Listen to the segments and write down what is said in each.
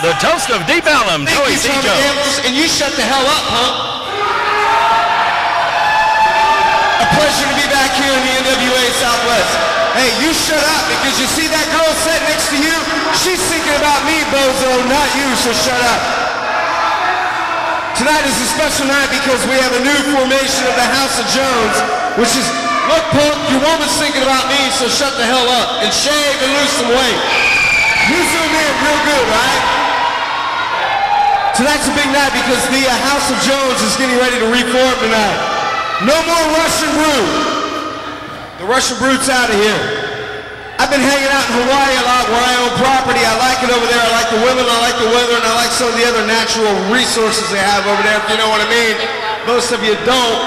the toast of Deep Ellum, Joey C. Jones. And you shut the hell up, huh? A pleasure to be back here in the NWA Southwest. Hey, you shut up, because you see that girl sitting next to you? She's thinking about me, bozo, not you, so shut up. Tonight is a special night because we have a new formation of the House of Jones, which is, look, punk, your woman's thinking about me, so shut the hell up and shave and lose some weight. You zoom in real good, right? Tonight's a big night because the House of Jones is getting ready to reform tonight. No more Russian brew. The Russian brew's out of here. I've been hanging out in Hawaii a lot where I own property. I like it over there. I like the women, I like the weather, and I like some of the other natural resources they have over there, if you know what I mean. Most of you don't.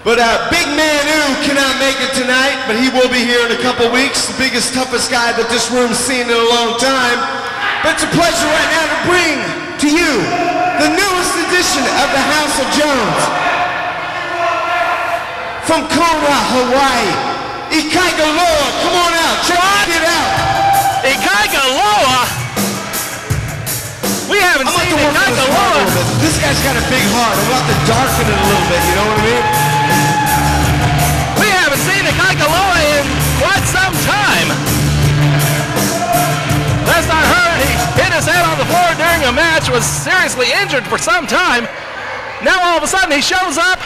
But Big Manu cannot make it tonight, but he will be here in a couple weeks. The biggest, toughest guy that this room's seen in a long time. But it's a pleasure right now to bring to you the newest edition of the House of Jones. From Kona, Hawaii, Ikaika Loa, come on out, check it out. Ikaika Loa? We haven't seen Ikaika Loa. This guy's got a big heart. I'm about to darken it a little bit, you know what I mean? We haven't seen Ikaika Loa in quite some time. Last I heard, he hit his head on the floor during a match, was seriously injured for some time. Now all of a sudden he shows up,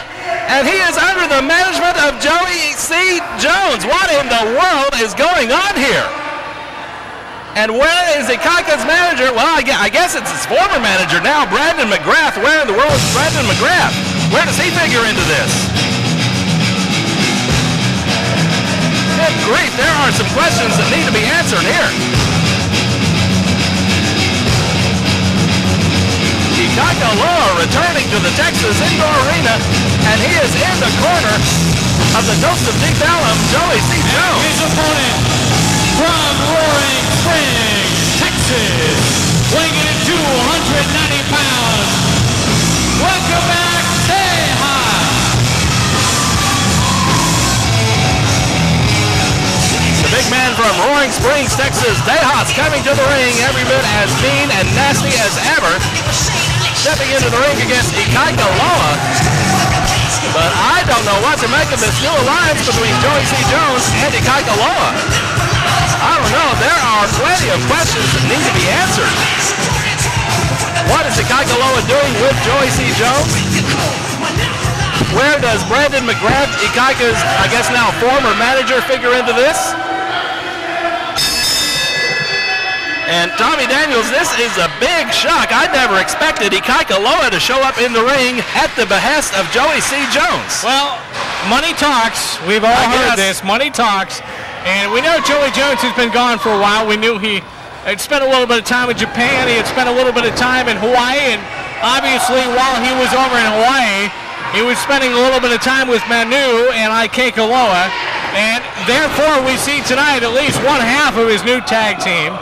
and he is under the management of Joey C. Jones. What in the world is going on here? And where is Ikaika's manager? Well, I guess it's his former manager now, Brandon McGrath. Where in the world is Brandon McGrath? Where does he figure into this? Good grief, there are some questions that need to be answered here. Ikaika Loa returning to the Texas Indoor Arena, and he is in the corner of the Toast of Deep Ellum, Joey C. Jones. His opponent from Roaring Springs, Texas, weighing in at 290 pounds. Welcome back, Tejas. The big man from Roaring Springs, Texas, Tejas, coming to the ring every bit as mean and nasty as ever. Stepping into the ring against Ikaika Loa. But I don't know what to make of this new alliance between Joey C. Jones and Ikaika Loa. I don't know. There are plenty of questions that need to be answered. What is Ikaika Loa doing with Joey C. Jones? Where does Brandon McGrath, Ikaika's, I guess now former manager, figure into this? And Tommy Daniels, this is a big shock. I never expected Ikaika Loa to show up in the ring at the behest of Joey C. Jones. Well, money talks. We've all heard this. Money talks. And we know Joey Jones has been gone for a while. We knew he had spent a little bit of time in Japan. He had spent a little bit of time in Hawaii. And obviously, while he was over in Hawaii, he was spending a little bit of time with Manu and Ikaika Loa. And therefore, we see tonight at least one half of his new tag team,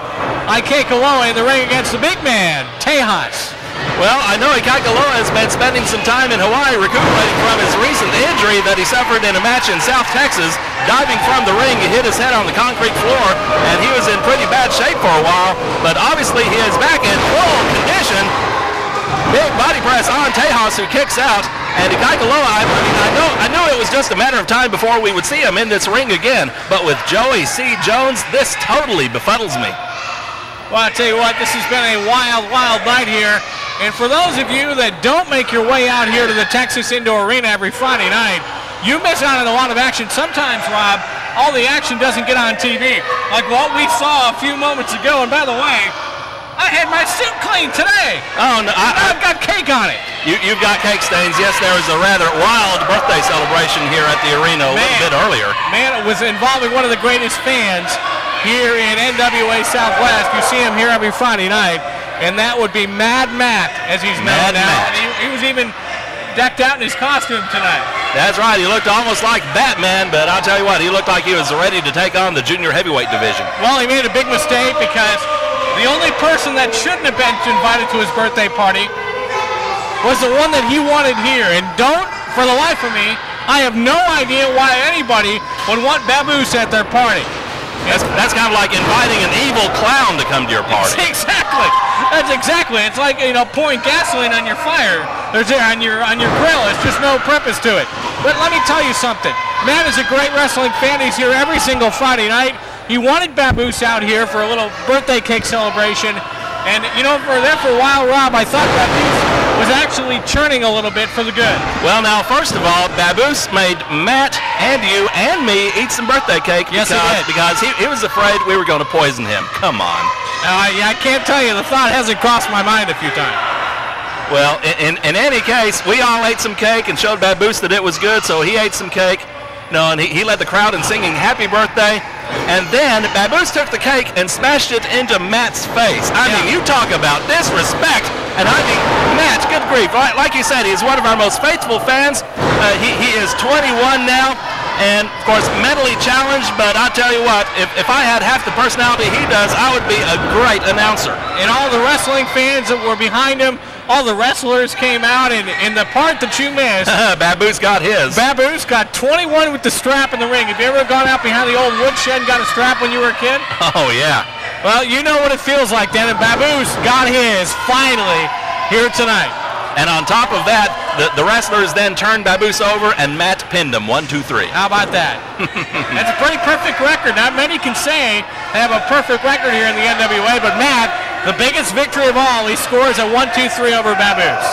Ikaika Loa, in the ring against the big man, Tejas. Well, I know Ikaika Loa has been spending some time in Hawaii recuperating from his recent injury that he suffered in a match in South Texas. Diving from the ring, he hit his head on the concrete floor, and he was in pretty bad shape for a while. But obviously, he is back in full condition. Big body press on Tejas, who kicks out. And Ikaika Loa, I know it was just a matter of time before we would see him in this ring again. But with Joey C. Jones, this totally befuddles me. Well, I tell you what, this has been a wild, wild night here. And for those of you that don't make your way out here to the Texas Indoor Arena every Friday night, you miss out on a lot of action. Sometimes, Rob, all the action doesn't get on TV. Like what we saw a few moments ago. And by the way, I had my suit cleaned today. Oh, no, I've got cake on it. You've got cake stains. Yes, there was a rather wild birthday celebration here at the arena a little bit earlier. Man, it was involving one of the greatest fans here in NWA Southwest. You see him here every Friday night, and that would be Mad Matt, as he's known now. He was even decked out in his costume tonight. That's right. He looked almost like Batman, but I'll tell you what, he looked like he was ready to take on the junior heavyweight division. Well, he made a big mistake because the only person that shouldn't have been invited to his birthday party was the one that he wanted here. And for the life of me, I have no idea why anybody would want Baboose at their party. That's kind of like inviting an evil clown to come to your party. Exactly. That's exactly. It's like, you know, pouring gasoline on your fire. There's on your grill. It's just no purpose to it. But let me tell you something. Matt is a great wrestling fan. He's here every single Friday night. He wanted Baboose out here for a little birthday cake celebration. And, you know, for a while, Rob, I thought Baboose was actually churning a little bit for the good. Well, now, first of all, Baboose made Matt and you and me eat some birthday cake because he was afraid we were going to poison him. Come on. Yeah, I can't tell you. The thought hasn't crossed my mind a few times. Well, in any case, we all ate some cake and showed Baboose that it was good, so he ate some cake. No, and he led the crowd in singing Happy Birthday. And then Baboose took the cake and smashed it into Matt's face. I mean, you talk about disrespect. And I mean, Matt, good grief. Like you said, he's one of our most faithful fans. He is 21 now. And, of course, mentally challenged, but I'll tell you what, if I had half the personality he does, I would be a great announcer. And all the wrestling fans that were behind him, all the wrestlers came out, and in the part that you missed, Baboose got his. Baboose got 21 with the strap in the ring. Have you ever gone out behind the old woodshed and got a strap when you were a kid? Oh, yeah. Well, you know what it feels like then, and Baboose got his finally here tonight. And on top of that, the wrestlers then turned Baboose over, and Matt pinned him 1, 2, 3. How about that? That's a pretty perfect record. Not many can say they have a perfect record here in the NWA, but Matt, the biggest victory of all, he scores a 1, 2, 3 over Baboose.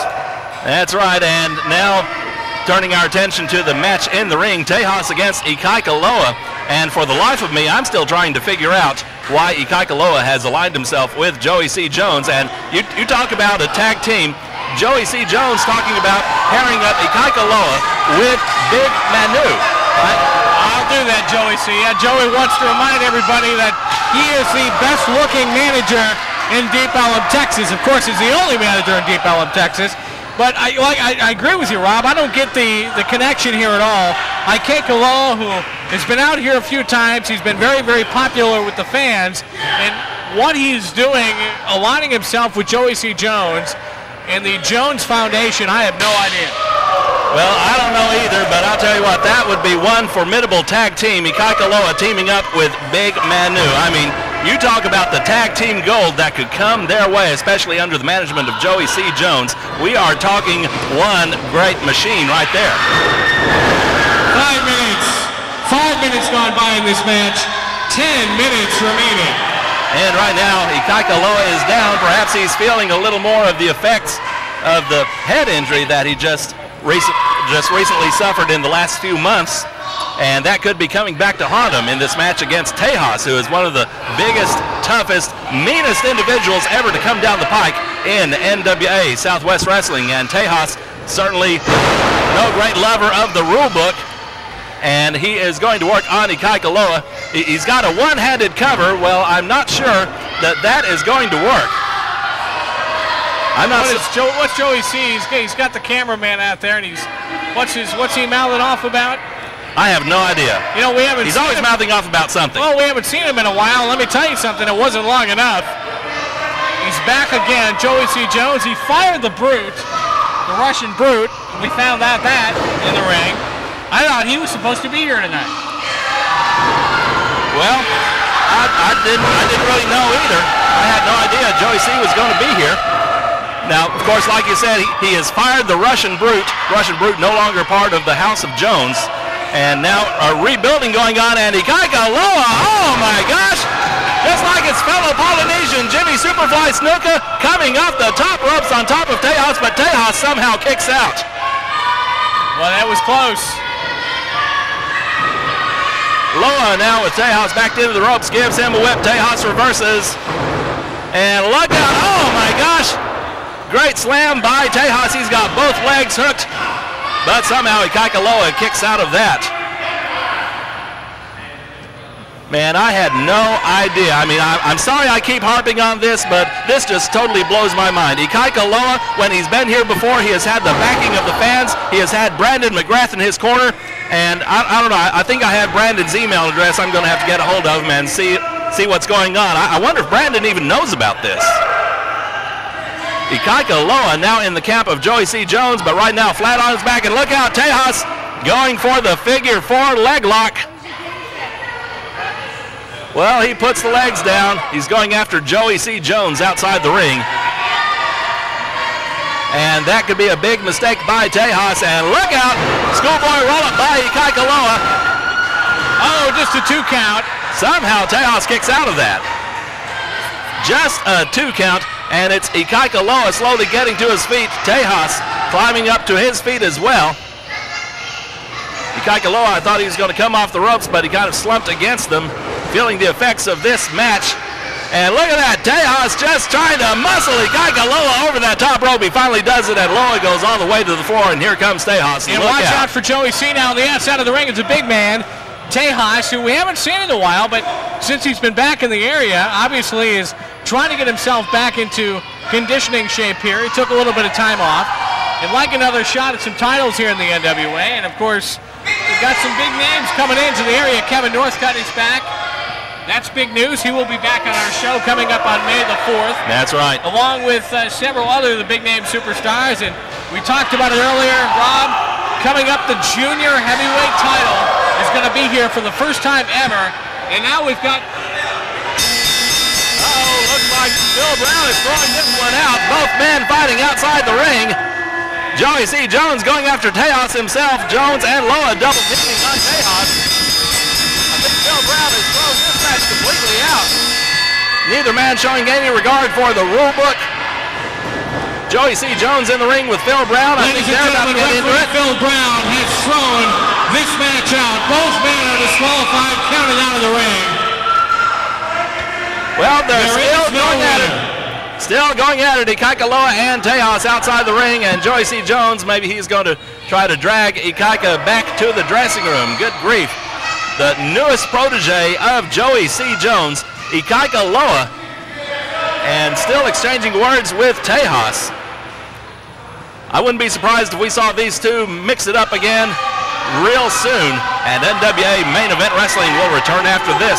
That's right, and now turning our attention to the match in the ring, Tejas against Ikaika Loa. And for the life of me, I'm still trying to figure out why Ikaika Loa has aligned himself with Joey C. Jones. And you talk about a tag team. Joey C. Jones talking about pairing up Ikaika Loa with Big Manu. I'll do that, Joey C. Joey wants to remind everybody that he is the best-looking manager in Deep Ellum, Texas. Of course, he's the only manager in Deep Ellum, Texas. But I agree with you, Rob. I don't get the connection here at all. Ikaika Loa, who has been out here a few times, he's been very, very popular with the fans. And what he's doing, aligning himself with Joey C. Jones and the Jones Foundation, I have no idea. Well, I don't know either, but I'll tell you what, that would be one formidable tag team. Ikaika Loa teaming up with Big Manu. I mean, you talk about the tag team gold that could come their way, especially under the management of Joey C. Jones. We are talking one great machine right there. 5 minutes. 5 minutes gone by in this match. 10 minutes remaining. And right now, Ikaika Loa is down. Perhaps he's feeling a little more of the effects of the head injury that he just recently suffered in the last few months. And that could be coming back to haunt him in this match against Tejas, who is one of the biggest, toughest, meanest individuals ever to come down the pike in NWA Southwest Wrestling. And Tejas, certainly no great lover of the rule book. And he is going to work on Ikaika Loa. He's got a one-handed cover. Well, I'm not sure that is going to work. I'm not. What's Joey C? He's got the cameraman out there, and what's he mouthing off about? I have no idea. You know, we haven't. He's always mouthing off about something. Well, we haven't seen him in a while. Let me tell you something. It wasn't long enough. He's back again. Joey C. Jones. He fired the Brute, the Russian Brute. We found out that in the ring. I thought he was supposed to be here tonight. Well, I didn't really know either. I had no idea Joey C. was going to be here. Now, of course, like you said, he has fired the Russian Brute. Russian Brute no longer part of the House of Jones. And now a rebuilding going on, and Ikaika Loa, oh my gosh! Just like his fellow Polynesian, Jimmy Superfly Snuka, coming off the top ropes on top of Tejas, but Tejas somehow kicks out. Well, that was close. Loa now with Tejas backed into the ropes, gives him a whip. Tejas reverses. And look out, oh my gosh! Great slam by Tejas. He's got both legs hooked. But somehow Ikaika Loa kicks out of that. Man, I had no idea. I mean, I'm sorry I keep harping on this, but this just totally blows my mind. Ikaika Loa, when he's been here before, he has had the backing of the fans. He has had Brandon McGrath in his corner. And I don't know, I think I have Brandon's email address. I'm going to have to get a hold of him and see what's going on. I wonder if Brandon even knows about this. Ikaika Loa now in the camp of Joey C. Jones, but right now flat on his back. And look out, Tejas going for the figure 4 leg lock. Well, he puts the legs down. He's going after Joey C. Jones outside the ring. And that could be a big mistake by Tejas. And look out, schoolboy roll-up by Ikaika Loa. Oh, just a 2 count. Somehow Tejas kicks out of that. Just a 2 count, and it's Ikaika Loa slowly getting to his feet. Tejas climbing up to his feet as well. Ikaika Loa, I thought he was going to come off the ropes, but he kind of slumped against them, feeling the effects of this match. And look at that, Tejas just trying to muscle Ikaika Loa over that top rope. He finally does it, and Loa goes all the way to the floor, and here comes Tejas. And watch out for Joey C. now on the outside of the ring. It's a big man, Tejas, who we haven't seen in a while, but since he's been back in the area, obviously is trying to get himself back into conditioning shape here. He took a little bit of time off. And like another shot at some titles here in the NWA, and of course, we've got some big names coming into the area. Kevin Northcutt is back. That's big news. He will be back on our show coming up on May the 4th. That's right. Along with several other of the big-name superstars. And we talked about it earlier, Rob. Coming up, the junior heavyweight title is going to be here for the first time ever. And now we've got... Uh-oh, looks like Bill Brown is throwing this one out. Both men fighting outside the ring. Joey C. Jones going after Tejas himself. Jones and Loa double teaming on Tejas. Bill Brown has thrown this match completely out. Neither man showing any regard for the rule book. Joey C. Jones in the ring with Phil Brown. I think they're about to get into it. Phil Brown has thrown this match out. Both men are disqualified, counted out of the ring. Well, they're still going at it. Still going at it. Ikaika Loa and Tejas outside the ring, and Joey C. Jones, maybe he's going to try to drag Ikaika back to the dressing room. Good grief. The newest protege of Joey C. Jones, Ikaika Loa, and still exchanging words with Tejas. I wouldn't be surprised if we saw these two mix it up again real soon, and NWA Main Event Wrestling will return after this.